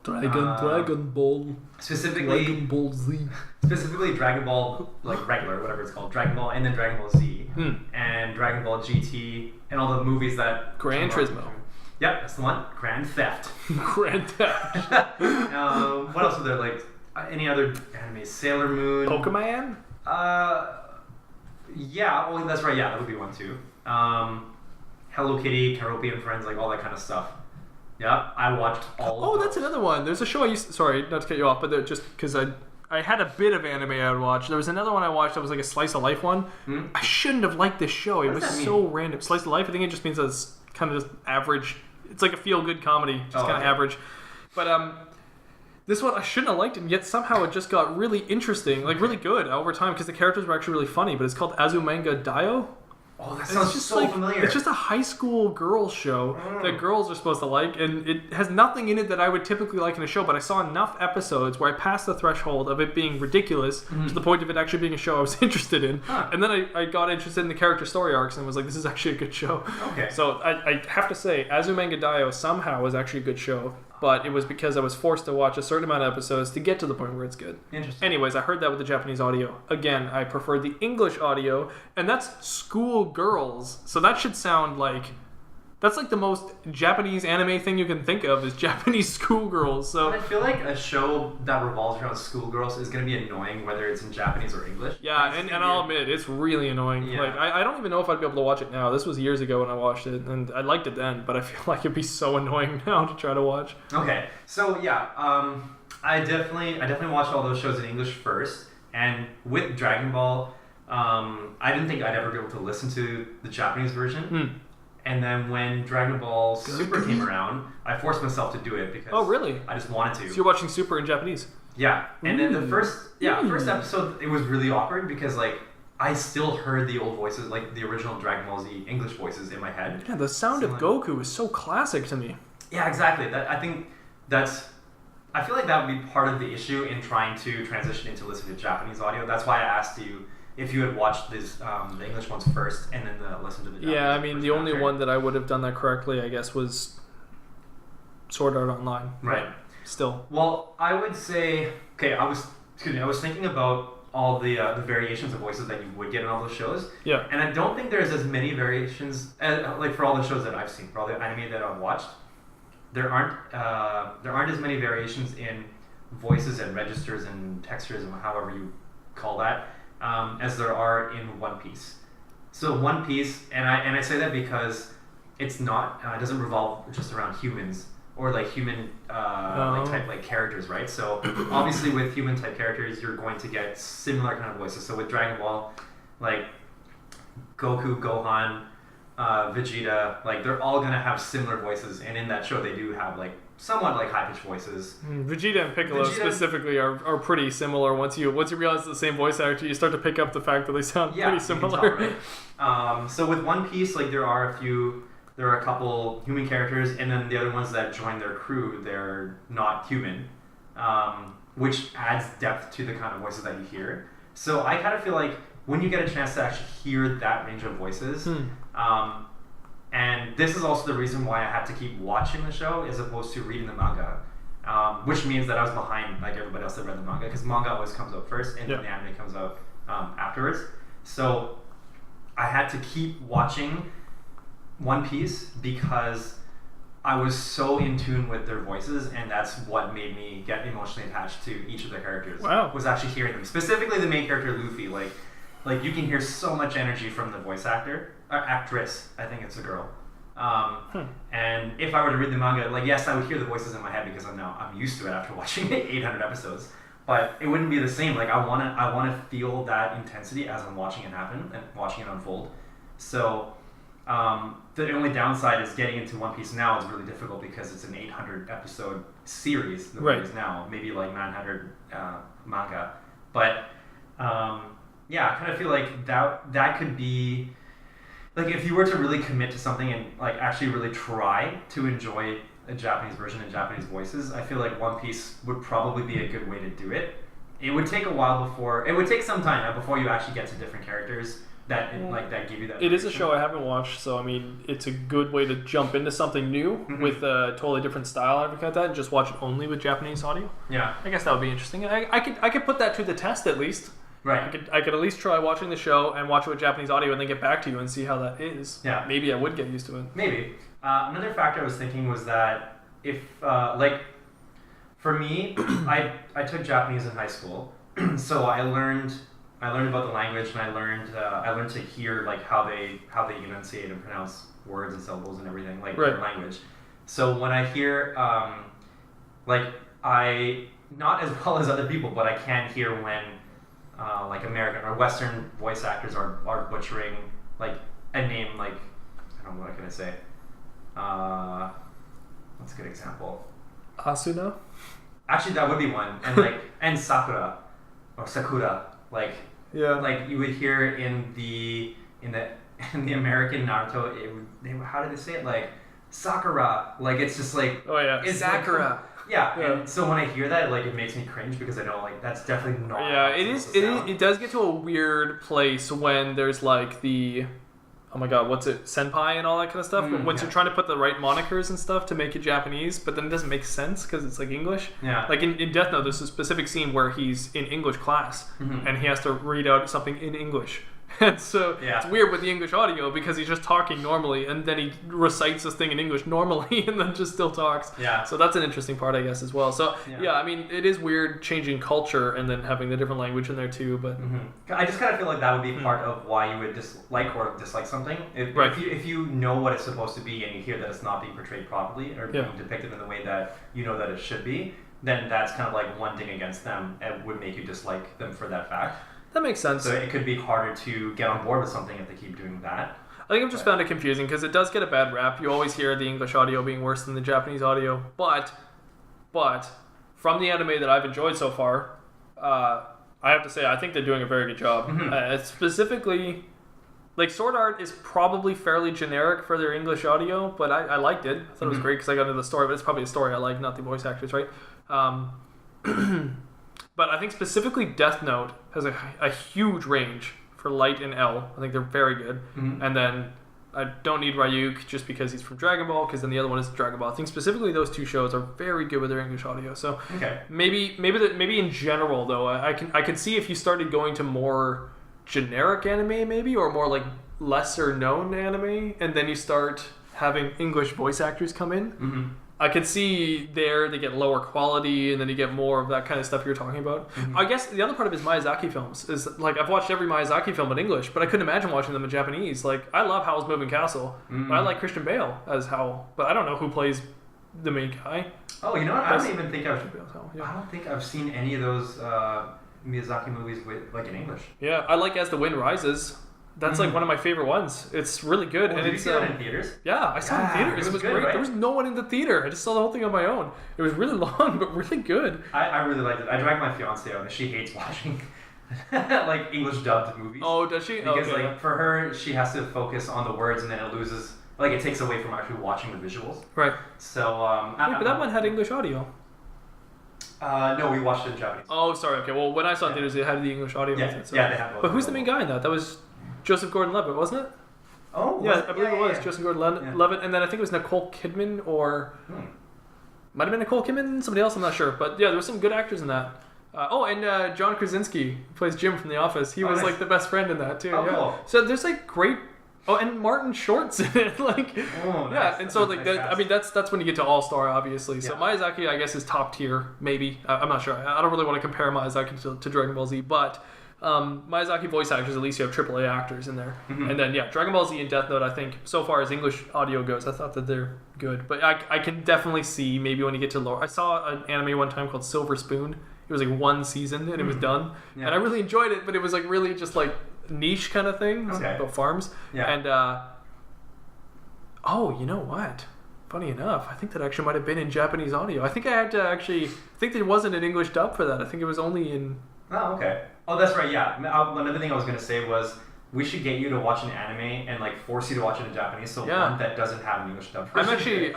Dragon Ball. Specifically Dragon Ball Z. Specifically Dragon Ball, like regular, whatever it's called, Dragon Ball, and then Dragon Ball Z, and Dragon Ball GT, and all the movies that... Gran Turismo. Yep, that's the one. Grand Theft. Grand Theft. What else are there? Like, any other anime? Sailor Moon. Pokemon? Yeah, well, that's right, that would be one too. Hello Kitty, Karopi and Friends, like all that kind of stuff. Yeah, I watched all of those. That's another one. There's a show I used to, sorry, not to cut you off, but just because I had a bit of anime I would watch. There was another one I watched that was like a slice of life one. I shouldn't have liked this show. It was so random. Slice of life, I think it just means it's kind of just average. It's like a feel-good comedy, just kind of average. But this one I shouldn't have liked it, and yet somehow it just got really interesting, like really good over time because the characters were actually really funny. But it's called Azumanga Daioh. Oh, that sounds just so familiar. It's just a high school girls show that girls are supposed to like, and it has nothing in it that I would typically like in a show, but I saw enough episodes where I passed the threshold of it being ridiculous to the point of it actually being a show I was interested in. And then I got interested in the character story arcs and was like, this is actually a good show. Okay. So I have to say, Azumanga Daioh somehow was actually a good show, but it was because I was forced to watch a certain amount of episodes to get to the point where it's good. Interesting. Anyways, I heard that with the Japanese audio. Again, I prefer the English audio, and that's school girls. So that should sound like... That's like the most Japanese anime thing you can think of is Japanese schoolgirls. So But I feel like a show that revolves around schoolgirls is going to be annoying whether it's in Japanese or English. yeah, and I'll admit, it's really annoying. Yeah. Like I don't even know if I'd be able to watch it now. This was years ago when I watched it, and I liked it then, but I feel like it'd be so annoying now to try to watch. Okay, so I definitely watched all those shows in English first, and with Dragon Ball, I didn't think I'd ever be able to listen to the Japanese version. And then when Dragon Ball Super came around, I forced myself to do it because I just wanted to. So you're watching Super in Japanese? Yeah, and then the first episode, it was really awkward because like I still heard the old voices, like the original Dragon Ball Z English voices in my head. Yeah, the sound of Goku is so classic to me. Yeah, exactly. I feel like that would be part of the issue in trying to transition into listening to Japanese audio. That's why I asked you if you had watched this, the English ones first and then listen to the Japanese. Yeah, I mean, the only after. one that I would have done that correctly, I guess, was Sword Art Online. Right. Still. Well, I would say, I was thinking about all the variations of voices that you would get in all those shows. Yeah. And I don't think there's as many variations, like for all the shows that I've seen, for all the anime that I've watched, there aren't as many variations in voices and registers and textures and however you call that, as there are in One Piece. So One Piece, and I say that because it's not it doesn't revolve just around humans or like human type like characters, right? So obviously with human type characters, you're going to get similar kind of voices. So with Dragon Ball, like Goku, Gohan, Vegeta, like they're all gonna have similar voices, and in that show they do have like somewhat like high pitched voices. Vegeta and Piccolo specifically are pretty similar. Once you realize it's the same voice actor, you start to pick up the fact that they sound pretty similar. Tell, right? So with One Piece, like there are a few there are a couple human characters, and then the other ones that join their crew, they're not human, which adds depth to the kind of voices that you hear. So I kind of feel like when you get a chance to actually hear that range of voices, and this is also the reason why I had to keep watching the show as opposed to reading the manga, which means that I was behind like everybody else that read the manga, because manga always comes out first and then the anime comes out afterwards. So I had to keep watching One Piece because I was so in tune with their voices, and that's what made me get emotionally attached to each of their characters. Wow. Was actually hearing them. Specifically the main character, Luffy. Like you can hear so much energy from the voice actor, or actress, I think it's a girl. And if I were to read the manga, like yes, I would hear the voices in my head because I'm used to it after watching 800 episodes. But it wouldn't be the same. Like I wanna feel that intensity as I'm watching it happen and watching it unfold. So the only downside is getting into One Piece now is really difficult because it's an 800 episode series the way it is now, maybe like 900 manga. But yeah, I kind of feel like that could be like if you were to really commit to something and like actually really try to enjoy a Japanese version and Japanese voices, I feel like One Piece would probably be a good way to do it. It would take a while it would take some time before you actually get to different characters that give you that. It is a show I haven't watched, so I mean, it's a good way to jump into something new with a totally different style and everything like that, and just watch it only with Japanese audio. Yeah, I guess that would be interesting. I could put that to the test at least. Right. I could at least try watching the show and watch it with Japanese audio, and then get back to you and see how that is. Yeah. Maybe I would get used to it. Maybe. Another factor I was thinking was that if like for me, I took Japanese in high school, so I learned about the language, and I learned to hear like how they enunciate and pronounce words and syllables and everything, like their language. So when I hear like I not as well as other people, but I can hear when like American or Western voice actors are butchering like a name, like I don't know, what can I say? What's a good example? Asuna? Actually, that would be one. And like and Sakura or Sakura, like like you would hear in the American Naruto, how did they say it? Like Sakura, like it's just like it's Sakura. Yeah, and so when I hear that, like it makes me cringe because I know like that's definitely not. Yeah, it does get to a weird place when there's like the, oh my god, what's it, senpai and all that kind of stuff. Once you're trying to put the right monikers and stuff to make it Japanese, but then it doesn't make sense because it's like English. Yeah. Like in Death Note, there's a specific scene where he's in English class and he has to read out something in English. And so it's weird with the English audio because he's just talking normally, and then he recites this thing in English normally and then just still talks. Yeah. So that's an interesting part, I guess, as well. So yeah, I mean, it is weird changing culture and then having the different language in there too. But I just kind of feel like that would be part of why you would like or dislike something. If you know what it's supposed to be and you hear that it's not being portrayed properly or being depicted in the way that you know that it should be, then that's kind of like one thing against them and would make you dislike them for that fact. That makes sense. So it could be harder to get on board with something if they keep doing that. I think I've just found it confusing because it does get a bad rap. You always hear the English audio being worse than the Japanese audio. But from the anime that I've enjoyed so far, I have to say I think they're doing a very good job. Specifically, like Sword Art is probably fairly generic for their English audio, but I liked it. I thought it was great because I got into the story, but it's probably a story I like, not the voice actors, right? But I think specifically Death Note has a huge range for Light and L. I think they're very good. And then I don't need Ryuk just because he's from Dragon Ball, because then the other one is Dragon Ball. I think specifically those two shows are very good with their English audio. So maybe in general though, I can see if you started going to more generic anime maybe, or more like lesser known anime, and then you start having English voice actors come in. I could see they get lower quality, and then you get more of that kind of stuff you're talking about. I guess the other part of his Miyazaki films is like I've watched every Miyazaki film in English, but I couldn't imagine watching them in Japanese. Like I love Howl's Moving Castle, but I like Christian Bale as Howl, but I don't know who plays the main guy. Oh, you know what? I don't think I've seen any of those Miyazaki movies with like in English. Yeah, I like As the Wind Rises. That's like one of my favorite ones. It's really good. Did you see that in theaters? Yeah, I saw it in theaters. It was good, great. Right? There was no one in the theater. I just saw the whole thing on my own. It was really long, but really good. I really liked it. I dragged my fiance out, and she hates watching like English dubbed movies. Oh, does she? Because like for her, she has to focus on the words, and then it loses Like, it takes away from actually watching the visuals. Right. So, But that one had English audio. No, we watched it in Japanese. Oh, sorry. Okay. Well, when I saw it in theaters, it had the English audio Yeah, with it. So. yeah, they have both. But who's the main guy in that? That was Joseph Gordon-Levitt, wasn't it? Oh, Yeah, I believe it was Joseph Gordon-Levitt, and then I think it was Nicole Kidman or might have been Nicole Kidman, somebody else. I'm not sure, but yeah, there were some good actors in that. And John Krasinski, who plays Jim from The Office. He was nice. like the best friend in that too. Oh, yeah. cool. So there's like great. Oh, and Martin Short's in it. Like, Oh, nice. yeah, and so like Nice that, cast. I mean that's when you get to All Star, obviously. So Yeah. Miyazaki, I guess, is top tier, maybe. I'm not sure. I don't really want to compare Miyazaki to Dragon Ball Z, but Miyazaki voice actors, at least you have AAA actors in there. Mhm. And then yeah, Dragon Ball Z and Death Note, I think so far as English audio goes, I thought that they're good. But I can definitely see maybe when you get to lower. I saw an anime one time called Silver Spoon. It was like one season and it was done, Yeah. and I really enjoyed it. But it was like really just like niche kind of thing. It was Okay. about farms. Yeah. And oh, you know what? Funny enough, I think that actually might have been in Japanese audio. I think I had to actually. I think there wasn't an English dub for that. I think it was only in. Oh, okay. Oh, that's right. Yeah. Another thing I was gonna say was we should get you to watch an anime and like force you to watch it in Japanese. So Yeah. one that doesn't have an English dub. I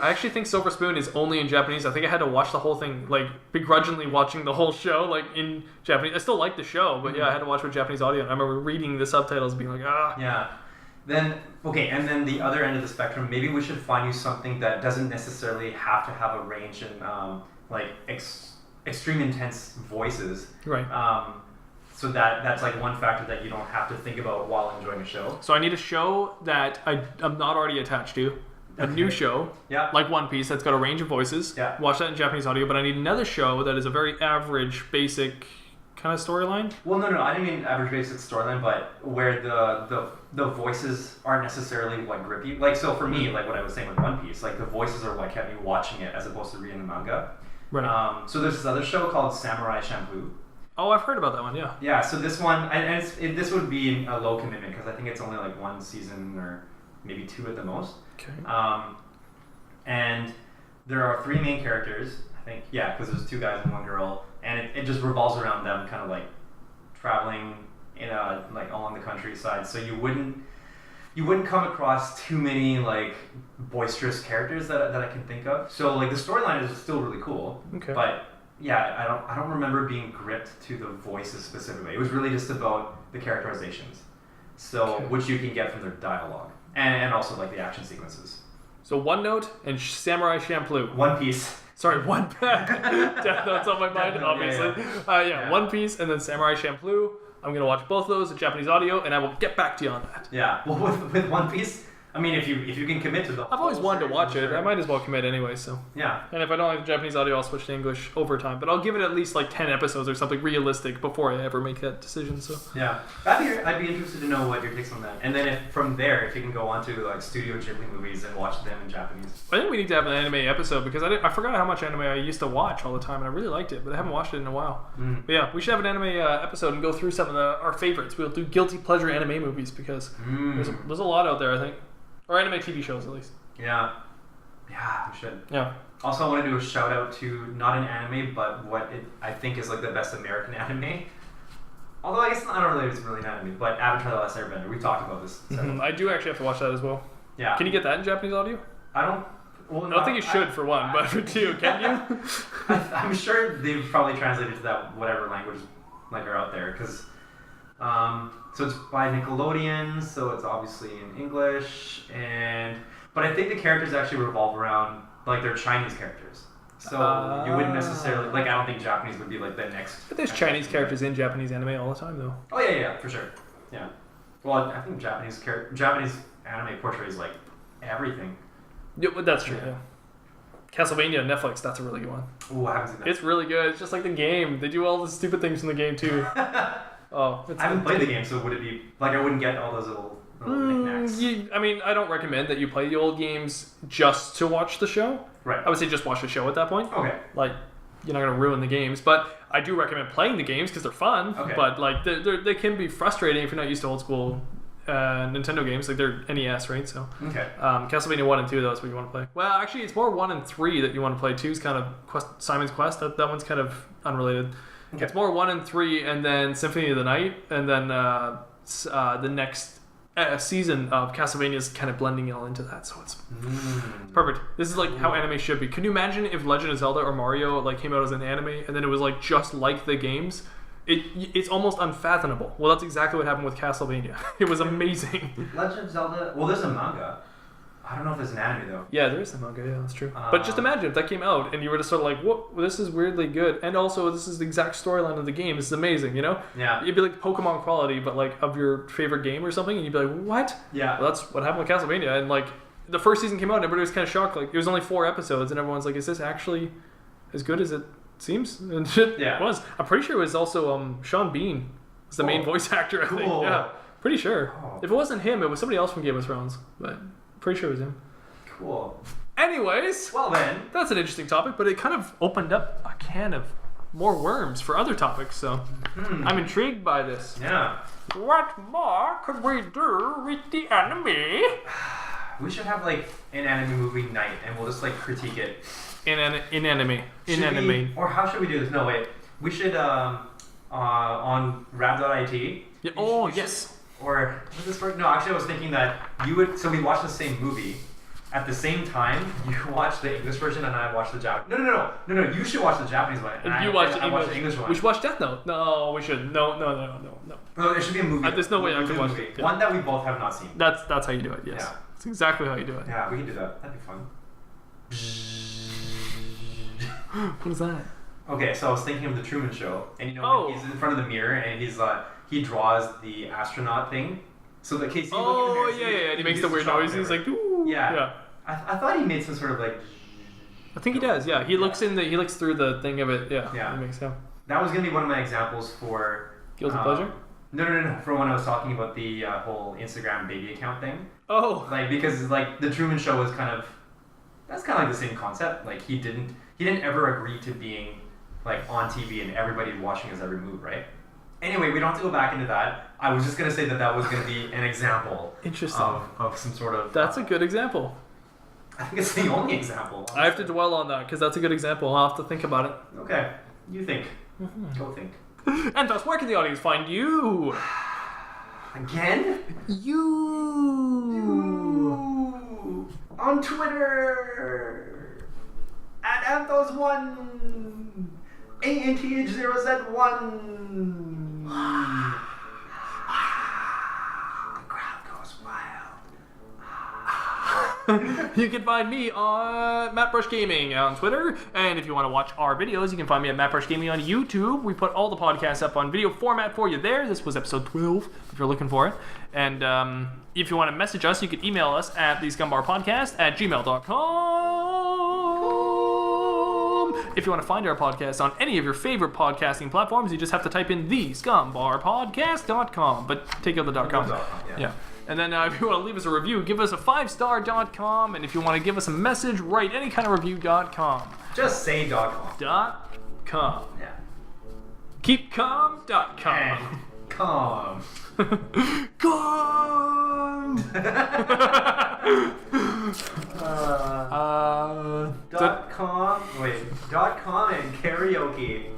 actually think Silver Spoon is only in Japanese. I think I had to watch the whole thing, like begrudgingly watching the whole show, like in Japanese. I still like the show, but yeah, I had to watch with Japanese audio. And I remember reading the subtitles, being like, ah. Yeah. Then okay, and then the other end of the spectrum, maybe we should find you something that doesn't necessarily have to have a range and like extreme intense voices. Right. So that's like one factor that you don't have to think about while enjoying a show. So I need a show that I'm not already attached to. A new show, Yeah. like One Piece, that's got a range of voices. Yeah. Watch that in Japanese audio, but I need another show that is a very average, basic kind of storyline. Well, no, I didn't mean average basic storyline, but where the voices aren't necessarily what grip you. Like, so for me, like what I was saying with One Piece, like the voices are what kept me watching it as opposed to reading the manga. Right. So there's this other show called Samurai Champloo. Oh, I've heard about that one, yeah. Yeah, so this one, and this would be a low commitment because I think it's only like one season or maybe two at the most. Okay. And there are three main characters, I think. Yeah, because there's two guys and one girl, and it just revolves around them kind of like traveling in like along the countryside. So you wouldn't come across too many like boisterous characters that I can think of. So like the storyline is still really cool. Okay. But yeah, I don't remember being gripped to the voices specifically. It was really just about the characterizations. So Okay. which you can get from their dialogue and also like the action sequences. So One Note and Samurai Champloo. One Piece. Sorry, One Death Note's on my mind, Death Note, obviously. yeah. One Piece and then Samurai Champloo. I'm going to watch both of those in Japanese audio, and I will get back to you on that. Yeah. Well, with One Piece, I mean, if you can commit to the. I've always whole wanted to series, watch it. sure. I might as well commit anyway, so. Yeah. And if I don't like the Japanese audio, I'll switch to English over time. But I'll give it at least like 10 episodes or something realistic before I ever make that decision. So Yeah. I'd be interested to know what your takes on that. And then from there, if you can go on to like Studio Ghibli movies and watch them in Japanese. I think we need to have an anime episode because I forgot how much anime I used to watch all the time, and I really liked it, but I haven't watched it in a while. But yeah, we should have an anime episode and go through some of our favorites. We'll do guilty pleasure anime movies because there's a lot out there, I think. Or anime TV shows, at least. Yeah. Yeah, we should. Yeah. Also, I want to do a shout out to not an anime, but I think is like the best American anime. Although I guess I don't know if it's really an anime, but Avatar: The Last Airbender. We've talked about this. I do actually have to watch that as well. Yeah. Can you get that in Japanese audio? I don't. Well, I don't think you should for one, but for two, can you? I'm sure they've probably translated to that whatever language like are out there because. So it's by Nickelodeon, so it's obviously in English, but I think the characters actually revolve around like they're Chinese characters. So you wouldn't necessarily like. I don't think Japanese would be like the next. But there's Chinese characters in Japanese anime all the time, though. Oh yeah, for sure. Yeah. Well, I think Japanese anime portrays like everything. Yeah, but that's true. Yeah. Castlevania, Netflix, that's a really good one. Ooh, I haven't seen that. It's really good. It's just like the game. They do all the stupid things in the game too. Oh, I haven't played the game, so would it be like I wouldn't get all those little knickknacks? I mean, I don't recommend that you play the old games just to watch the show. Right. I would say just watch the show at that point. Okay. Like, you're not going to ruin the games, but I do recommend playing the games because they're fun. Okay. But like, they can be frustrating if you're not used to old school Nintendo games. Like they're NES, right? So. Okay. Castlevania 1 and 2, that's what you want to play. Well, actually, it's more 1 and 3 that you want to play. 2 is kind of Simon's Quest. That one's kind of unrelated. Okay. It's more 1 and 3, and then Symphony of the Night, and then the next season of Castlevania is kind of blending all into that, so it's perfect. This is like how anime should be. Can you imagine if Legend of Zelda or Mario like came out as an anime and then it was like just like the games? It's almost unfathomable. Well, that's exactly what happened with Castlevania. It was amazing. Legend of Zelda. Well, there's a manga. I don't know if there's an anime though. Yeah, there is a manga. Yeah, that's true. But just imagine if that came out and you were just sort of like, "What? This is weirdly good," and also this is the exact storyline of the game. This is amazing. You know? Yeah. It'd be like Pokemon quality, but like of your favorite game or something, and you'd be like, "What?" Yeah. Well, that's what happened with Castlevania, and like the first season came out, and everybody was kind of shocked. Like it was only 4 episodes, and everyone's like, "Is this actually as good as it seems?" And shit, Yeah. it was. I'm pretty sure it was also Sean Bean was the main voice actor. I think. Cool. Yeah. Pretty sure. Oh. If it wasn't him, it was somebody else from Game of Thrones, but pretty sure it was him. Cool. Anyways, Well then. that's an interesting topic, but it kind of opened up a can of more worms for other topics, so I'm intrigued by this. Yeah. What more could we do with the anime? We should have like an anime movie night, and we'll just like critique it. In anime. Or how should we do this? No, wait. We should on rab.it. Yeah. Oh, yes. Or does this work? No, actually, I was thinking that you would. So we watch the same movie at the same time. You watch the English version, and I watch the Japanese. No. You should watch the Japanese one. And You watch I watch the English one. We should watch Death Note. No, we shouldn't. No. No, there should be a movie. There's no way I could watch movie. it. Yeah. One that we both have not seen. That's how you do it. Yes. Yeah. That's exactly how you do it. Yeah, we can do that. That'd be fun. What is that? Okay, so I was thinking of the Truman Show, and you know Oh. when he's in front of the mirror and he draws the astronaut thing. So the case. Oh yeah. And he makes the weird noise. He's like, ooh. Yeah. I thought he made some sort of like. I think he does. Yeah. He looks through the thing of it. Yeah. Yeah. He makes him. That was gonna be one of my examples for. Guilty pleasure. No. For when I was talking about the whole Instagram baby account thing. Oh. Like because like the Truman Show was kind of. That's kind of like the same concept. Like he didn't ever agree to being like on TV and everybody watching his every move, right? Anyway, we don't have to go back into that. I was just gonna say that was gonna be an example. Interesting. Of some sort of. That's a good example. I think it's the only example. Honestly. I have to dwell on that because that's a good example. I'll have to think about it. Okay, you think. Go think. And thus, where can the audience find you? Again? You. On Twitter. At Anth0z1. ANTH0Z1. The crowd goes wild. You can find me on Mattbrush Gaming on Twitter, and if you want to watch our videos, you can find me at Mattbrush Gaming on YouTube. We put all the podcasts up on video format for you there. This was episode 12, if you're looking for it. And if you want to message us, you can email us at thescummbarpodcast@gmail.com. If you want to find our podcast on any of your favorite podcasting platforms, you just have to type in thescummbarpodcast.com, but take out the .com. Yeah. And then if you want to leave us a review, give us a 5-star.com. And if you want to give us a message, write any kind of review.com. Just say .com. .com. Yeah. Keepcalm.com. Calm. Calm. .com. Wait. .com and karaoke.